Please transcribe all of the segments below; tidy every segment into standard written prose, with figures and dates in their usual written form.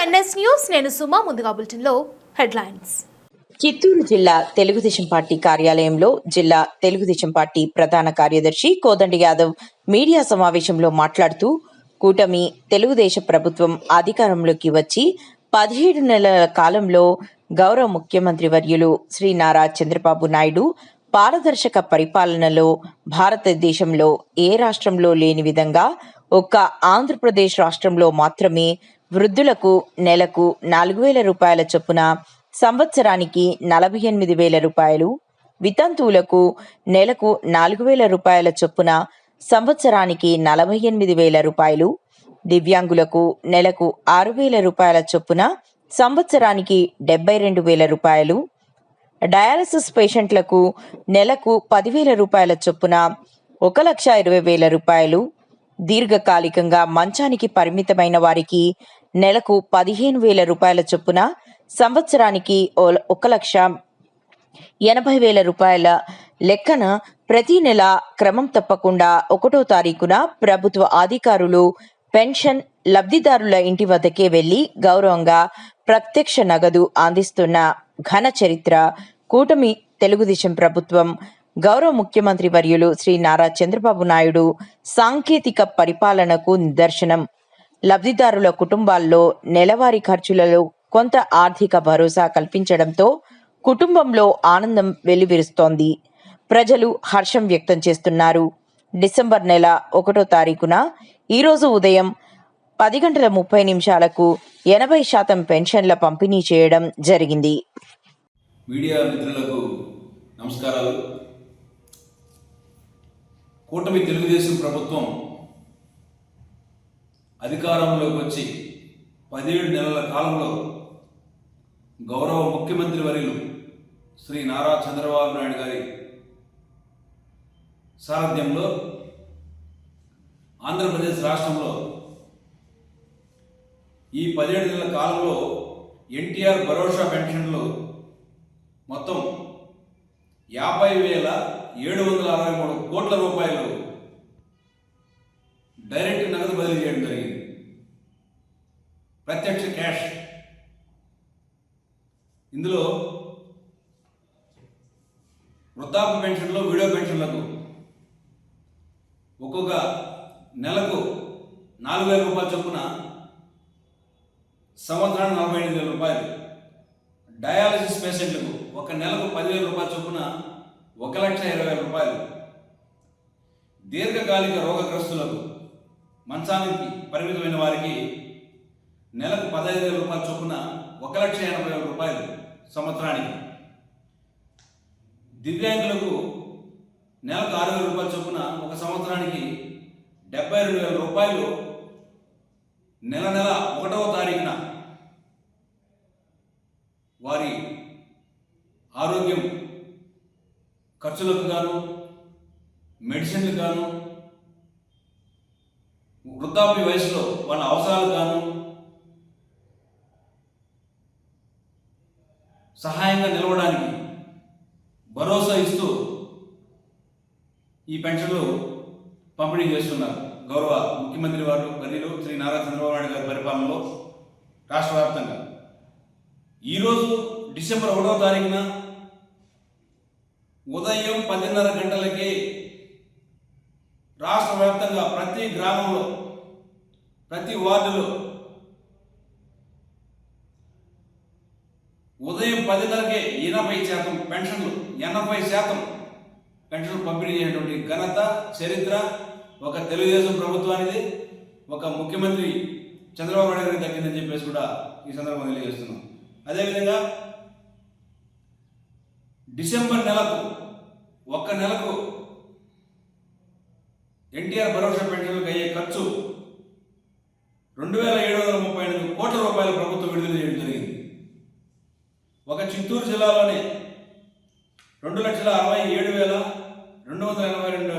NS news. నేను సుమా. ముందుగా బులెటిన్లో హెడ్లైన్స్. చిత్తూరు జిల్లా తెలుగుదేశం పార్టీ కార్యాలయంలో జిల్లా తెలుగుదేశం పార్టీ ప్రధాన కార్యదర్శి కోదండి యాదవ్ మీడియా సమావేశంలో మాట్లాడుతూ, కూటమి తెలుగుదేశం ప్రభుత్వం అధికారంలోకి వచ్చి 17 నెలల కాలంలో గౌరవ ముఖ్యమంత్రి వర్యులు శ్రీ నారా చంద్రబాబు నాయుడు పారదర్శక పరిపాలనలో భారతదేశంలో ఏ రాష్ట్రంలో లేని విధంగా ఒక్క ఆంధ్రప్రదేశ్ రాష్ట్రంలో మాత్రమే వృద్ధులకు నెలకు 4,000 రూపాయల చొప్పున, సంవత్సరానికి 48,000 రూపాయలు, వితంతువులకు నెలకు 4,000 రూపాయల చొప్పున, సంవత్సరానికి 48,000 రూపాయలు, దివ్యాంగులకు నెలకు 6,000 రూపాయల చొప్పున, సంవత్సరానికి 72,000 రూపాయలు, డయాలసిస్ పేషెంట్లకు నెలకు 10,000 రూపాయల చొప్పున 1,20,000 రూపాయలు, దీర్ఘకాలికంగా మంచానికి పరిమితమైన వారికి నెలకు 15,000 రూపాయల చొప్పున, సంవత్సరానికి 1,80,000 రూపాయల లెక్కన ప్రతి నెల క్రమం తప్పకుండా 1వ తారీఖున ప్రభుత్వ అధికారులు పెన్షన్ లబ్ధిదారుల ఇంటి వద్దకే వెళ్లి గౌరవంగా ప్రత్యక్ష నగదు అందిస్తున్న ఘన చరిత్ర కూటమి తెలుగుదేశం ప్రభుత్వం, గౌరవ ముఖ్యమంత్రి వర్యులు శ్రీ నారా చంద్రబాబు నాయుడు సాంకేతిక పరిపాలనకు నిదర్శనం. లబ్ధిదారుల కుటుంబాల్లో నెలవారీ ఖర్చులలో కొంత ఆర్థిక భరోసా కల్పించడంతో కుటుంబంలో ఆనందం వెల్లివిరుస్తోంది. ప్రజలు హర్షం వ్యక్తం చేస్తున్నారు. డిసెంబర్ నెల 1వ తారీఖున ఈరోజు ఉదయం 10:30 80% పెన్షన్ల పంపిణీ చేయడం జరిగింది. మీడియా మిత్రులకు నమస్కారాలు. కూటమి తెలుగుదేశం ప్రభుత్వం అధికారంలోకి వచ్చి 17 నెలల కాలంలో గౌరవ ముఖ్యమంత్రి వర్యులు శ్రీ నారా చంద్రబాబు నాయుడు గారి సారథ్యంలో ఆంధ్రప్రదేశ్ రాష్ట్రంలో ఈ 17 నెలల కాలంలో ఎన్టీఆర్ భరోసా పెన్షన్లు మొత్తం 50,763 కోట్ల రూపాయలు డైరెక్ట్ నగదు బదిలీ చేయడం జరిగింది. ప్రత్యక్ష క్యాష్. ఇందులో వృద్ధాప్య పెన్షన్లు, విడో పెన్షన్లకు ఒక్కొక్క నెలకు 4,000 రూపాయల చొప్పున, సంవత్సరానికి 45,000 రూపాయలు, డయాలసిస్ పేషెంట్లకు ఒక నెలకు 10,000 రూపాయల చొప్పున 1,20,000 రూపాయలు, దీర్ఘకాలిక రోగగ్రస్తులకు మంచానికి పరిమితమైన వారికి నెలకు 15,000 రూపాయల చొప్పున 1,80,000 రూపాయలు సంవత్సరానికి, దివ్యాంగులకు నెలకు 6,000 రూపాయల చొప్పున ఒక సంవత్సరానికి 72,000 రూపాయలు నెల 1వ తారీఖున వారి ఆరోగ్యం ఖర్చులకు గాను, మెడిసిన్లకు గాను, వృద్ధాప్య వయసులో వాళ్ళ అవసరాలకు గాను సహాయంగా నిలవడానికి భరోసా ఇస్తూ ఈ పెన్షన్లు పంపిణీ చేస్తున్నారు. గౌరవ ముఖ్యమంత్రి వారు వర్యులు శ్రీ నారా చంద్రబాబు నాయుడు గారి పరిపాలనలో రాష్ట్ర వ్యాప్తంగా ఈరోజు డిసెంబర్ 1వ తారీఖున ఉదయం 10:30 గంటలకి రాష్ట్ర వ్యాప్తంగా ప్రతి గ్రామంలో, ప్రతి వార్డులో ఉదయం 10:30కే 80% పెన్షన్లు, 80% పెన్షన్లు పంపిణీ చేయటువంటి ఘనత, చరిత్ర ఒక తెలుగుదేశం ప్రభుత్వానికి, ఒక ముఖ్యమంత్రి చంద్రబాబు నాయుడు గారికి దక్కిందని చెప్పేసి కూడా ఈ సందర్భంగా తెలియజేస్తున్నాం. అదేవిధంగా డిసెంబర్ నెలకు, ఒక్క నెలకు ఎన్టీఆర్ భరోసా పెన్షన్లకు అయ్యే ఖర్చు 2,738 కోట్ల రూపాయల ప్రభుత్వం విడుదల చేయడం జరిగింది. ఒక చిత్తూరు జిల్లాలోనే 2,67,282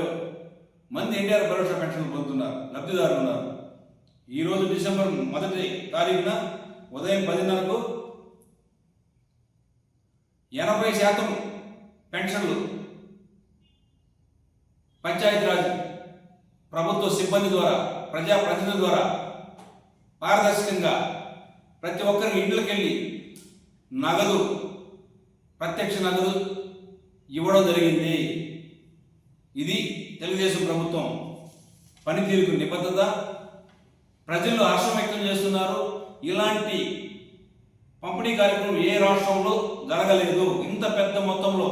మంది ఎన్టీఆర్ భరోసా పెన్షన్లు పొందుతున్నారు, లబ్ధిదారులు ఉన్నారు. ఈరోజు డిసెంబర్ 1వ తారీఖున ఉదయం 10:30కు 80% పెన్షన్లు పంచాయతీరాజ్ ప్రభుత్వ సిబ్బంది ద్వారా, ప్రజాప్రతినిధుల ద్వారా పారదర్శకంగా ప్రతి ఒక్కరికి ఇంట్లోకి వెళ్ళి నగదు, ప్రత్యక్ష నగదు ఇవ్వడం జరిగింది. ఇది తెలుగుదేశం ప్రభుత్వం పనితీరుకు నిబద్ధత. ప్రజలు హర్షం వ్యక్తం చేస్తున్నారు. ఇలాంటి పంపిణీ కార్యక్రమం ఏ రాష్ట్రంలో జరగలేదు. ఇంత పెద్ద మొత్తంలో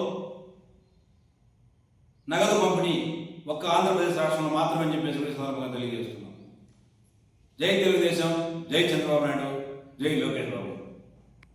నగదు పంపిణీ ఒక్క ఆంధ్రప్రదేశ్ రాష్ట్రంలో మాత్రమే చెప్పేసి సందర్భంగా తెలియజేస్తున్నాం. జై తెలుగుదేశం, జై చంద్రబాబు నాయుడు, జై లోకేష్ బాబు.